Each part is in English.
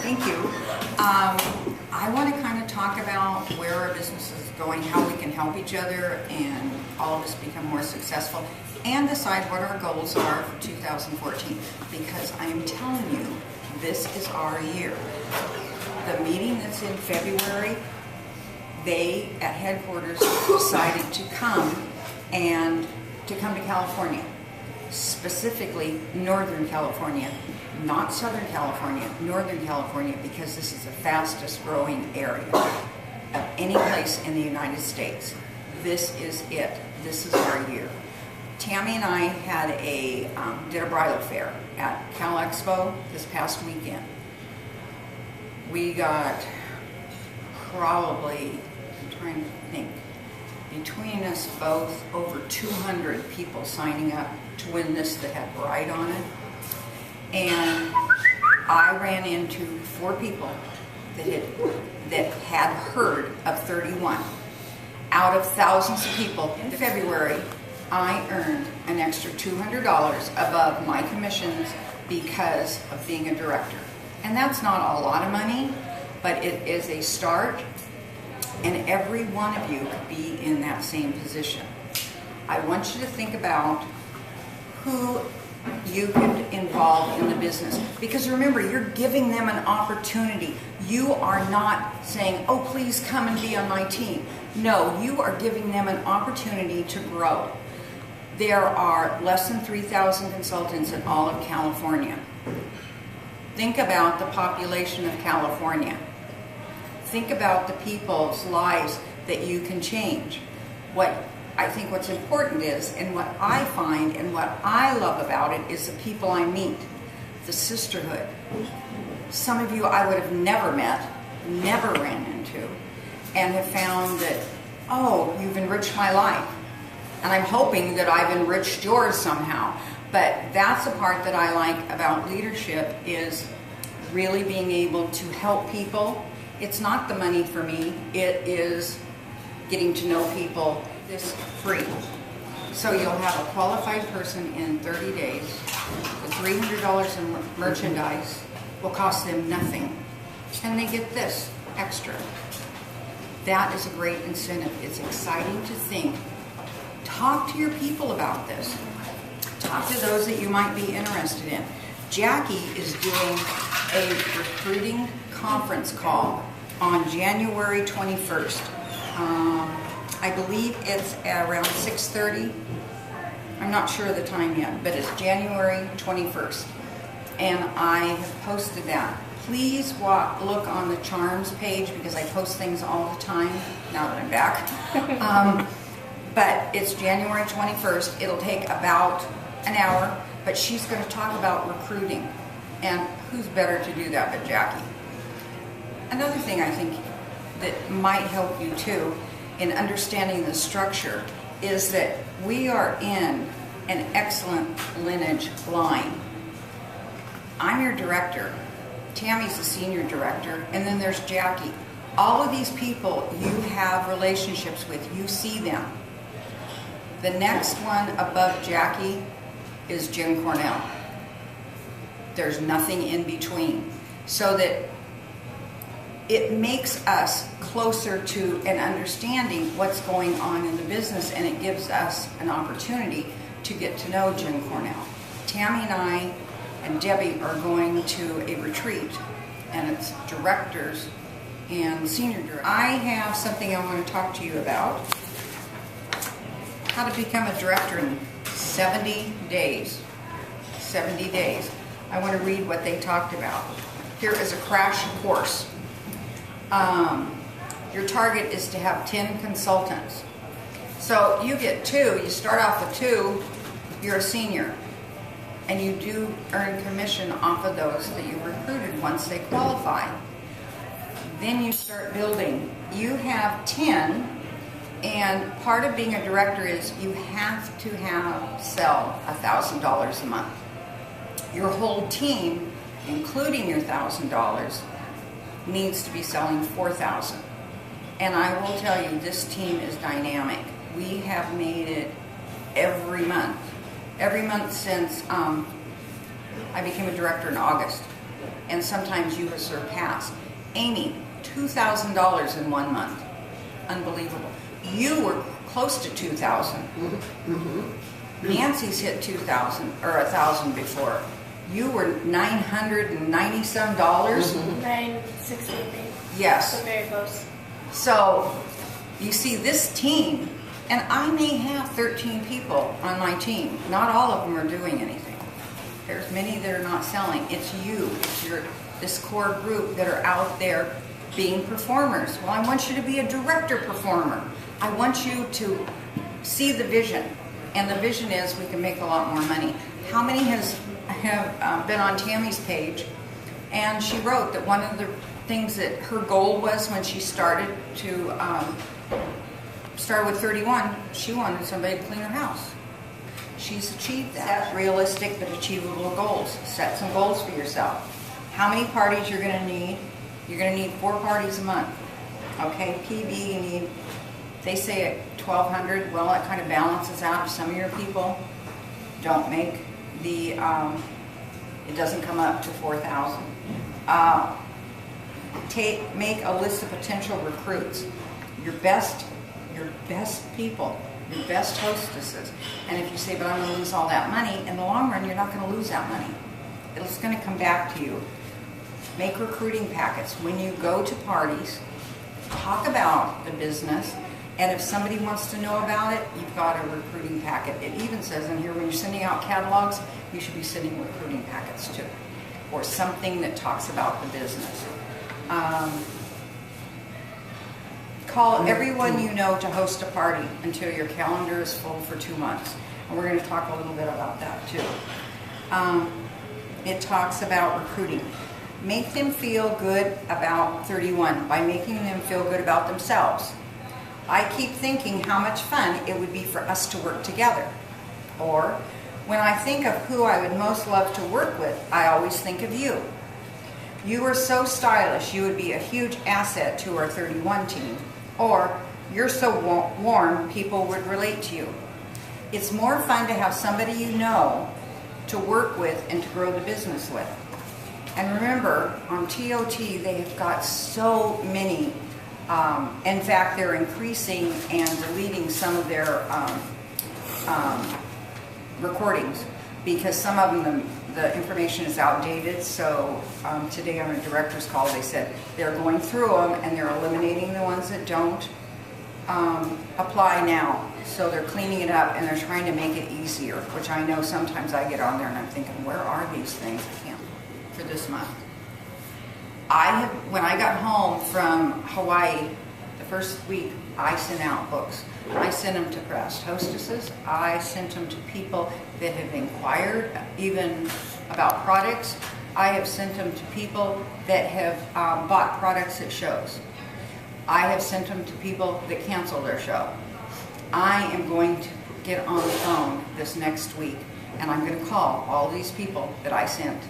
Thank you. I want to kind of talk about where our business is going, how we can help each other, and all of us become more successful, and decide what our goals are for 2014. Because I am telling you, this is our year. The meeting that's in February, they at headquarters decided to come to California, specifically Northern California, not Southern California, Northern California, because this is the fastest growing area of any place in the United States. This is it. This is our year. Tammy and I had did a bridal fair at Cal Expo this past weekend. We got probably, I'm trying to think, between us both over 200 people signing up to win this that had bride on it. And I ran into 4 people that had heard of 31. Out of thousands of people in February, I earned an extra $200 above my commissions because of being a director. And that's not a lot of money, but it is a start, and every one of you could be in that same position. I want you to think about who you could involve in the business, because remember, you're giving them an opportunity. You are not saying, oh, please come and be on my team. No, you are giving them an opportunity to grow. There are less than 3,000 consultants in all of California. Think about the population of California. Think about the people's lives that you can change. I think what's important is, and what I find and what I love about it, is the people I meet, the sisterhood. Some of you I would have never met, never ran into, and have found that, oh, you've enriched my life. And I'm hoping that I've enriched yours somehow. But that's the part that I like about leadership, is really being able to help people. It's not the money for me, it is getting to know people. This free. So you'll have a qualified person in 30 days. The $300 in merchandise will cost them nothing. And they get this extra. That is a great incentive. It's exciting to think. Talk to your people about this. Talk to those that you might be interested in. Jackie is doing a recruiting conference call on January 21st. I believe it's around 6:30. I'm not sure of the time yet, but it's January 21st. And I have posted that. Please look on the Charms page, because I post things all the time now that I'm back. But it's January 21st. It'll take about an hour, but she's going to talk about recruiting. And who's better to do that but Jackie? Another thing I think that might help you too in understanding the structure is that we are in an excellent lineage line. I'm your director, Tammy's the senior director, and then there's Jackie. All of these people you have relationships with, you see them. The next one above Jackie is Jim Cornell. There's nothing in between. So that it makes us closer to and understanding what's going on in the business, and it gives us an opportunity to get to know Jim Cornell. Tammy and I and Debbie are going to a retreat, and it's directors and senior directors. I have something I want to talk to you about. How to become a director in 70 days. 70 days. I want to read what they talked about. Here is a crash course. Your target is to have 10 consultants. So you get 2, you start off with 2, you're a senior. And you do earn commission off of those that you recruited once they qualify. Then you start building. You have 10, and part of being a director is you have to sell $1,000 a month. Your whole team, including your $1,000, needs to be selling $4,000. And I will tell you, this team is dynamic. We have made it every month since I became a director in August. and sometimes you have surpassed. Amy, $2,000 in 1 month. Unbelievable. You were close to 2,000. Nancy's hit 2,000 or 1,000 before. You were $990 some dollars. 960. Yes. So very close. So you see this team, and I may have 13 people on my team. Not all of them are doing anything. There's many that are not selling. It's you. It's this core group that are out there being performers. Well, I want you to be a director performer. I want you to see the vision. And the vision is we can make a lot more money. How many have been on Tammy's page? And she wrote that one of the things that her goal was when she started to start with 31, she wanted somebody to clean her house. She's achieved that. Set realistic but achievable goals. Set some goals for yourself. How many parties you're going to need? You're going to need 4 parties a month. Okay, PB you need, they say at 1,200. Well, it kind of balances out if some of your people don't make the, it doesn't come up to 4,000. Make a list of potential recruits. Your best people, your best hostesses. And if you say, but I'm going to lose all that money, in the long run, you're not going to lose that money. It's going to come back to you. Make recruiting packets. When you go to parties, talk about the business, and if somebody wants to know about it, you've got a recruiting packet. It even says in here, when you're sending out catalogs, you should be sending recruiting packets too, or something that talks about the business. Call everyone you know to host a party until your calendar is full for 2 months. And we're going to talk a little bit about that too. It talks about recruiting. Make them feel good about 31 by making them feel good about themselves. I keep thinking how much fun it would be for us to work together. Or, when I think of who I would most love to work with, I always think of you. You are so stylish, you would be a huge asset to our 31 team. Or, you're so warm, people would relate to you. It's more fun to have somebody you know to work with and to grow the business with. And remember, on TOT, they have got so many. In fact, they're increasing and deleting some of their recordings because some of them, the information is outdated. So today on a director's call, they said they're going through them and they're eliminating the ones that don't apply now. So they're cleaning it up and they're trying to make it easier, which I know sometimes I get on there and I'm thinking, where are these things? I can't for this month. When I got home from Hawaii, the first week, I sent out books. I sent them to past hostesses. I sent them to people that have inquired even about products. I have sent them to people that have bought products at shows. I have sent them to people that cancel their show. I am going to get on the phone this next week and I'm going to call all these people that I sent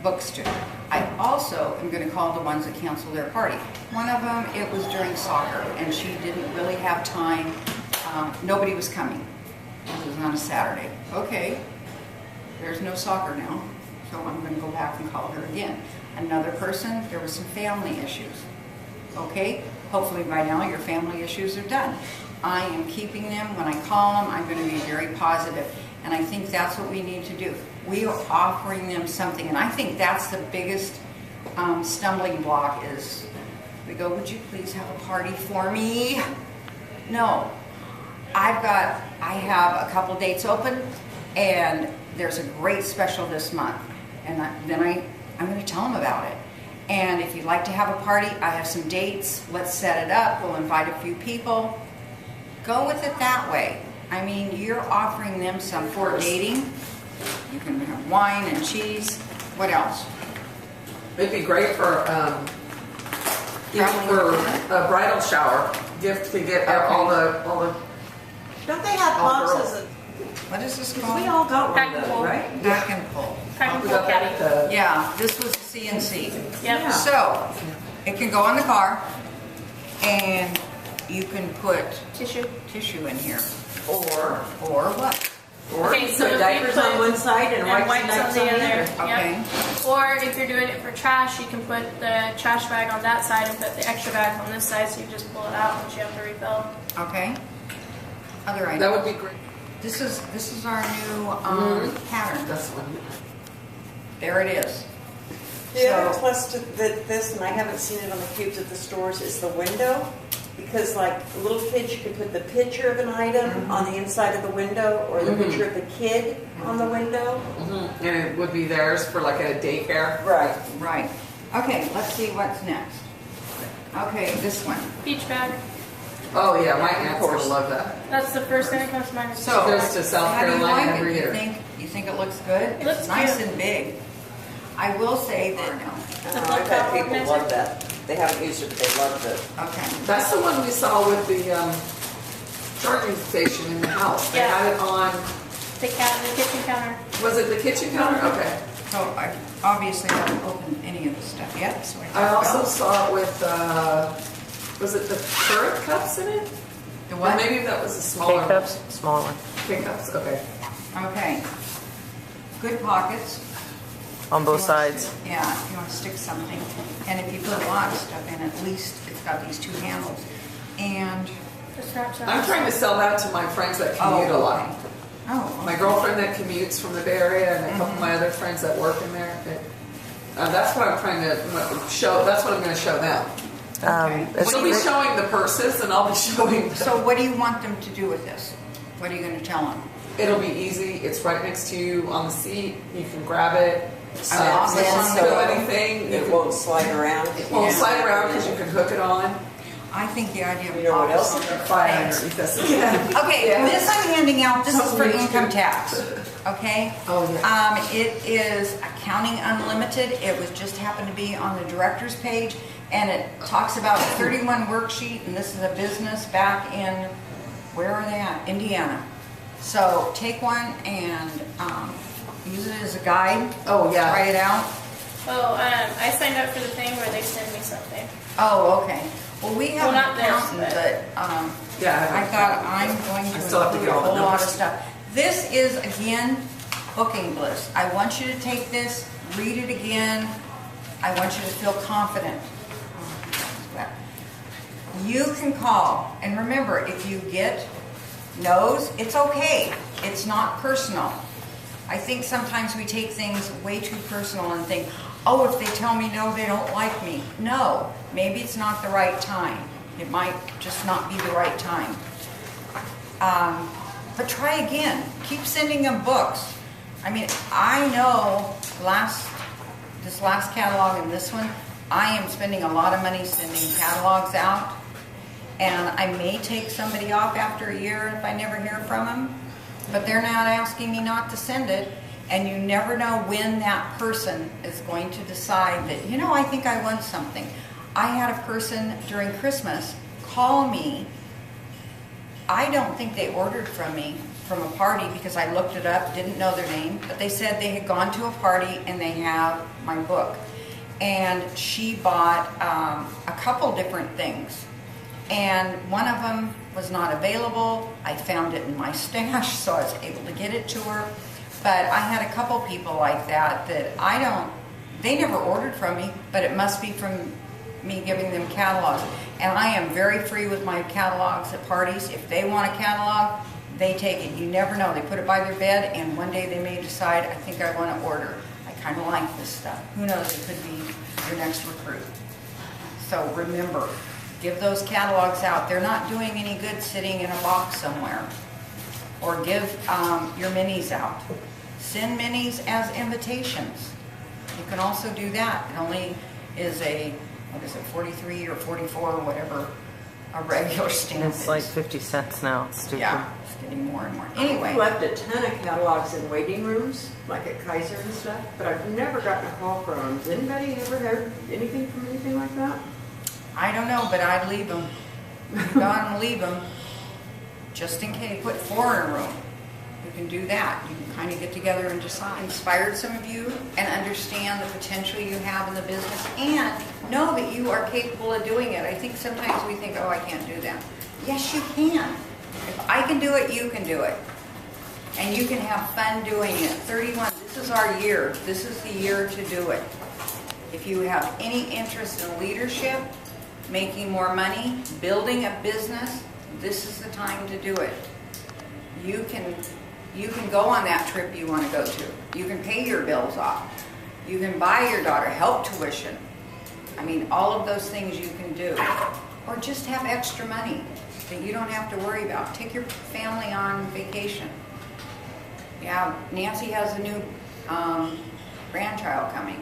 books to. I also am going to call the ones that canceled their party. One of them, it was during soccer, and she didn't really have time. Nobody was coming. It was on a Saturday. Okay, there's no soccer now, so I'm going to go back and call her again. Another person, there were some family issues. Okay, hopefully by now your family issues are done. I am keeping them. When I call them, I'm going to be very positive. And I think that's what we need to do. We are offering them something. And I think that's the biggest stumbling block is, we go, would you please have a party for me? No. I have a couple dates open, and there's a great special this month. And then I'm going to tell them about it. And if you'd like to have a party, I have some dates. Let's set it up. We'll invite a few people. Go with it that way. I mean, you're offering them some for dating. You can have wine and cheese. What else? It'd be great for a bridal shower gift to get all the. Don't they have boxes? What is this called? We all got Pack one and though, pull. right? Pack and pull. Pack and We pull got that caddy. at the. Yeah, this was a CNC. Yep. Yeah. So, it can go in the car, and you can put tissue in here. Or Or what? or Okay, you so put if we diapers put- on one side and And wipes wipes on the other. Okay. Yep. Or if you're doing it for trash, you can put the trash bag on that side and put the extra bag on this side, so you just pull it out once you have to refill. Okay. Other items. That would be great. This is our new pattern. That's one. There it is. The other plus to this, and I haven't seen it on the cubes at the stores, is the window. Because like little kids, you can put the picture of an item on the inside of the window, or the picture of the kid on the window. And it would be theirs for like a daycare. Right. Right. Okay, let's see what's next. Okay, this one. Beach bag. Oh yeah, my aunt's gonna love that. That's the first thing that comes to mind. So, She goes to South how do you Carolina like every it? year. You think it looks good? It looks It's nice cute. and big. I will say that, I bet people love that. They haven't used it, but they love it. okay. That's the one we saw with the charging station in the house. They Yeah. had it on, The kitchen counter. was it the kitchen counter? Okay. So I obviously haven't opened any of the stuff yet, so I also saw it with, was it the currant cups in it? The Or what? maybe that was a smaller K-cups, smaller one, K-cups, okay. Okay. Good pockets. on both If you wanna sides. stick- Yeah, if you want to stick something. And if you put a lot of stuff in, at least it's got these two handles. And, The scratch I'm trying to sell that to my friends that commute a lot. okay. Oh, My girlfriend that commutes from the Bay Area and a couple of my other friends that work in there. That's what I'm trying to show, that's what I'm going to show them. Okay. She'll be showing the purses and I'll be showing So what do you want them to do with this? What are you going to tell them? It'll be easy. It's right next to you on the seat. You can grab it. I'll It sit won't on do the- anything. It won't slide around. It won't slide around because you can hook it on. I think the idea of You know what else? Fire underneath this. Yeah. Okay, Yeah. this I'm handing out, this is for Something income to- tax, okay? Oh, yeah. It is Accounting Unlimited. It was just happened to be on the director's page, and it talks about a 31 worksheet, and this is a business back in, where are they at? Indiana. So take one and use it as a guide. Oh, yeah. Try it out. Oh, I signed up for the thing where they send me something. Oh, okay. Well, we have Well, not an this, accountant, but Yeah, I thought I'm going I still have to to get include a all the whole lot of numbers. stuff. This is, again, booking bliss. I want you to take this, read it again. I want you to feel confident. You can call, and remember, if you get no's, it's okay. It's not personal. I think sometimes we take things way too personal and think, oh, if they tell me no, they don't like me. No, maybe it's not the right time. It might just not be the right time. But try again. Keep sending them books. I mean, I know this last catalog and this one, I am spending a lot of money sending catalogs out. And I may take somebody off after a year if I never hear from them. But they're not asking me not to send it. And you never know when that person is going to decide that, you know, I think I want something. I had a person during Christmas call me. I don't think they ordered from me from a party because I looked it up, didn't know their name, but they said they had gone to a party and they have my book. And she bought a couple different things. And one of them was not available. I found it in my stash, so I was able to get it to her. But I had a couple people like that they never ordered from me, but it must be from me giving them catalogs. And I am very free with my catalogs at parties. If they want a catalog, they take it. You never know. They put it by their bed, and one day they may decide, I think I want to order. I kind of like this stuff. Who knows? It could be your next recruit. So remember, give those catalogs out. They're not doing any good sitting in a box somewhere. Or give your minis out. Send minis as invitations. You can also do that. It only is a, 43 or 44 or whatever a regular stamp It's is. like 50 cents now. It's stupid. Yeah, it's getting more and more. Anyway, I've left a ton of catalogs in waiting rooms, like at Kaiser and stuff, but I've never gotten a call from them. Has anybody ever heard anything from anything like that? I don't know, but I'd leave them. You got them, leave them. Just in case. Put 4 in a room. You can do that. You can kind of get together and decide. Inspired some of you and understand the potential you have in the business and know that you are capable of doing it. I think sometimes we think, oh, I can't do that. Yes, you can. If I can do it, you can do it. And you can have fun doing it. 31. This is our year. This is the year to do it. If you have any interest in leadership, making more money, building a business, this is the time to do it. You can go on that trip you want to go to. You can pay your bills off. You can buy your daughter help tuition. I mean, all of those things you can do. Or just have extra money that you don't have to worry about. Take your family on vacation. Yeah, Nancy has a new grandchild coming.